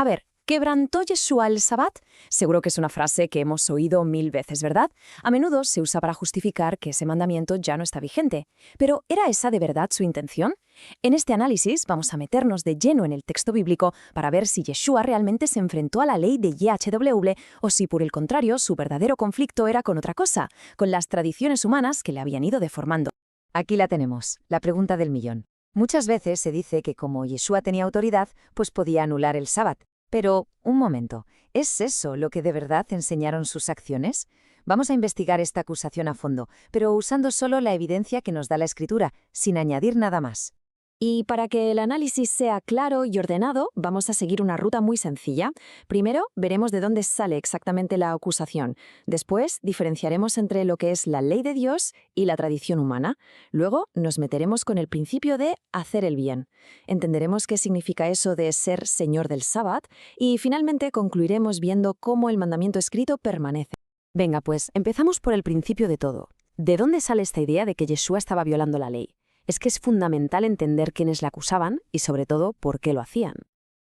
A ver, ¿quebrantó Yeshua el Sabbat? Seguro que es una frase que hemos oído 1000 veces, ¿verdad? A menudo se usa para justificar que ese mandamiento ya no está vigente. Pero ¿era esa de verdad su intención? En este análisis vamos a meternos de lleno en el texto bíblico para ver si Yeshua realmente se enfrentó a la ley de YHWH o si por el contrario su verdadero conflicto era con otra cosa, con las tradiciones humanas que le habían ido deformando. Aquí la tenemos, la pregunta del millón. Muchas veces se dice que como Yeshua tenía autoridad, pues podía anular el sábado. Pero, un momento, ¿es eso lo que de verdad enseñaron sus acciones? Vamos a investigar esta acusación a fondo, pero usando solo la evidencia que nos da la Escritura, sin añadir nada más. Y para que el análisis sea claro y ordenado, vamos a seguir una ruta muy sencilla. Primero, veremos de dónde sale exactamente la acusación. Después, diferenciaremos entre lo que es la ley de Dios y la tradición humana. Luego, nos meteremos con el principio de hacer el bien. Entenderemos qué significa eso de ser Señor del Sabbat y finalmente concluiremos viendo cómo el mandamiento escrito permanece. Venga, pues, empezamos por el principio de todo. ¿De dónde sale esta idea de que Yeshua estaba violando la ley? Es que es fundamental entender quiénes la acusaban y, sobre todo, por qué lo hacían.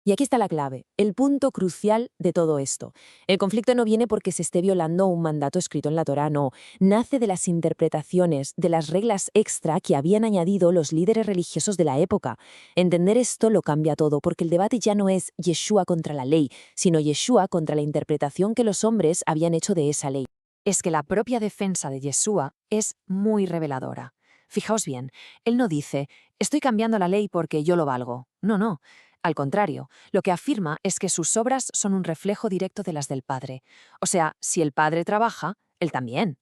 Y aquí está la clave, el punto crucial de todo esto. El conflicto no viene porque se esté violando un mandato escrito en la Torá, no. Nace de las interpretaciones, de las reglas extra que habían añadido los líderes religiosos de la época. Entender esto lo cambia todo, porque el debate ya no es Yeshua contra la ley, sino Yeshua contra la interpretación que los hombres habían hecho de esa ley. Es que la propia defensa de Yeshua es muy reveladora. Fijaos bien, él no dice, estoy cambiando la ley porque yo lo valgo. No, no. Al contrario, lo que afirma es que sus obras son un reflejo directo de las del Padre. O sea, si el Padre trabaja, él también.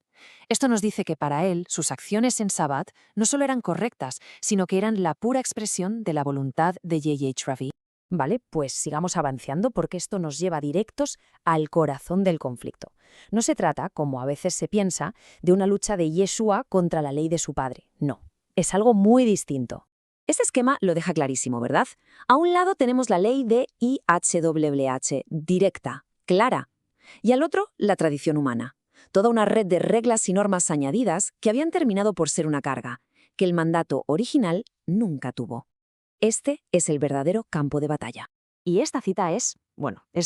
Esto nos dice que para él, sus acciones en Sabbat no solo eran correctas, sino que eran la pura expresión de la voluntad de J.H. Ravi. Vale, pues sigamos avanzando porque esto nos lleva directos al corazón del conflicto. No se trata, como a veces se piensa, de una lucha de Yeshua contra la ley de su padre. No, es algo muy distinto. Este esquema lo deja clarísimo, ¿verdad? A un lado tenemos la ley de IHWH, directa, clara, y al otro la tradición humana. Toda una red de reglas y normas añadidas que habían terminado por ser una carga, que el mandato original nunca tuvo. Este es el verdadero campo de batalla. Y esta cita es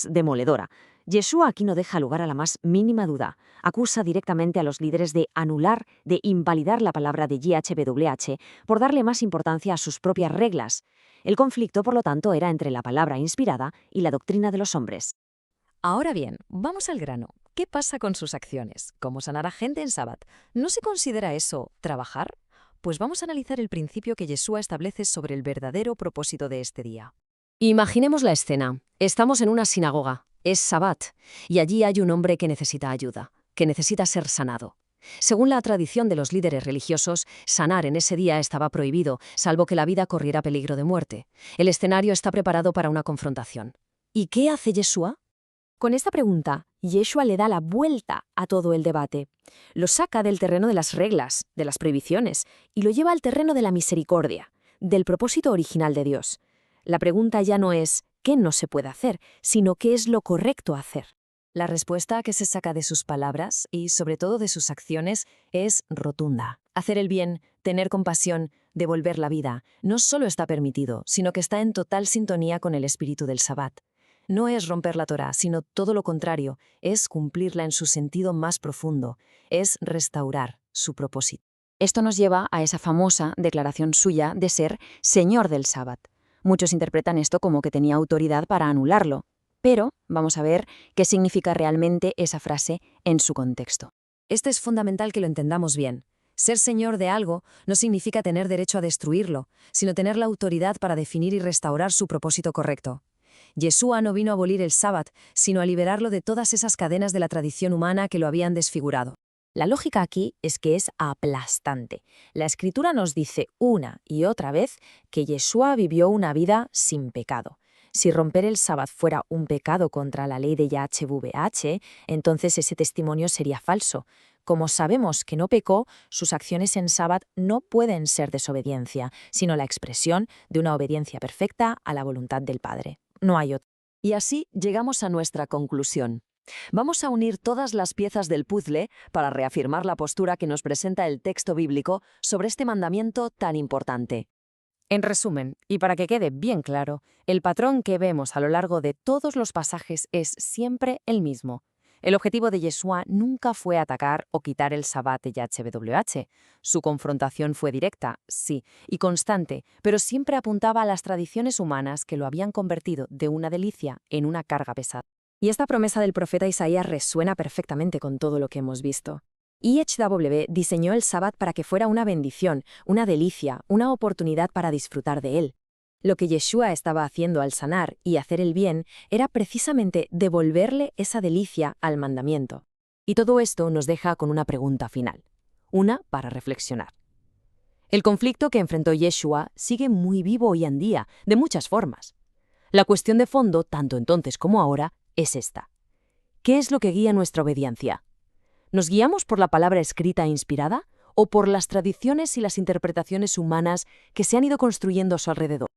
demoledora. Yeshua aquí no deja lugar a la más mínima duda. Acusa directamente a los líderes de anular, de invalidar la palabra de YHWH por darle más importancia a sus propias reglas. El conflicto, por lo tanto, era entre la palabra inspirada y la doctrina de los hombres. Ahora bien, vamos al grano. ¿Qué pasa con sus acciones? ¿Cómo sanar a gente en Sabbat? ¿No se considera eso trabajar? Pues vamos a analizar el principio que Yeshua establece sobre el verdadero propósito de este día. Imaginemos la escena. Estamos en una sinagoga. Es Sabbat. Y allí hay un hombre que necesita ayuda, que necesita ser sanado. Según la tradición de los líderes religiosos, sanar en ese día estaba prohibido, salvo que la vida corriera peligro de muerte. El escenario está preparado para una confrontación. ¿Y qué hace Yeshua? Con esta pregunta, Yeshua le da la vuelta a todo el debate. Lo saca del terreno de las reglas, de las prohibiciones, y lo lleva al terreno de la misericordia, del propósito original de Dios. La pregunta ya no es ¿qué no se puede hacer?, sino ¿qué es lo correcto hacer? La respuesta que se saca de sus palabras y sobre todo de sus acciones es rotunda. Hacer el bien, tener compasión, devolver la vida, no solo está permitido, sino que está en total sintonía con el espíritu del Sabbat. No es romper la Torá, sino todo lo contrario, es cumplirla en su sentido más profundo, es restaurar su propósito. Esto nos lleva a esa famosa declaración suya de ser Señor del Sabbat. Muchos interpretan esto como que tenía autoridad para anularlo, pero vamos a ver qué significa realmente esa frase en su contexto. Esto es fundamental que lo entendamos bien. Ser señor de algo no significa tener derecho a destruirlo, sino tener la autoridad para definir y restaurar su propósito correcto. Yeshua no vino a abolir el Sabbat, sino a liberarlo de todas esas cadenas de la tradición humana que lo habían desfigurado. La lógica aquí es que es aplastante. La Escritura nos dice una y otra vez que Yeshua vivió una vida sin pecado. Si romper el Sabbat fuera un pecado contra la ley de YHWH, entonces ese testimonio sería falso. Como sabemos que no pecó, sus acciones en Sabbat no pueden ser desobediencia, sino la expresión de una obediencia perfecta a la voluntad del Padre. No hay otra. Y así llegamos a nuestra conclusión. Vamos a unir todas las piezas del puzzle para reafirmar la postura que nos presenta el texto bíblico sobre este mandamiento tan importante. En resumen, y para que quede bien claro, el patrón que vemos a lo largo de todos los pasajes es siempre el mismo. El objetivo de Yeshua nunca fue atacar o quitar el Sabbat de YHWH. Su confrontación fue directa, sí, y constante, pero siempre apuntaba a las tradiciones humanas que lo habían convertido de una delicia en una carga pesada. Y esta promesa del profeta Isaías resuena perfectamente con todo lo que hemos visto. IHW diseñó el Sabbat para que fuera una bendición, una delicia, una oportunidad para disfrutar de él. Lo que Yeshua estaba haciendo al sanar y hacer el bien era precisamente devolverle esa delicia al mandamiento. Y todo esto nos deja con una pregunta final, una para reflexionar. El conflicto que enfrentó Yeshua sigue muy vivo hoy en día, de muchas formas. La cuestión de fondo, tanto entonces como ahora, es esta. ¿Qué es lo que guía nuestra obediencia? ¿Nos guiamos por la palabra escrita e inspirada o por las tradiciones y las interpretaciones humanas que se han ido construyendo a su alrededor?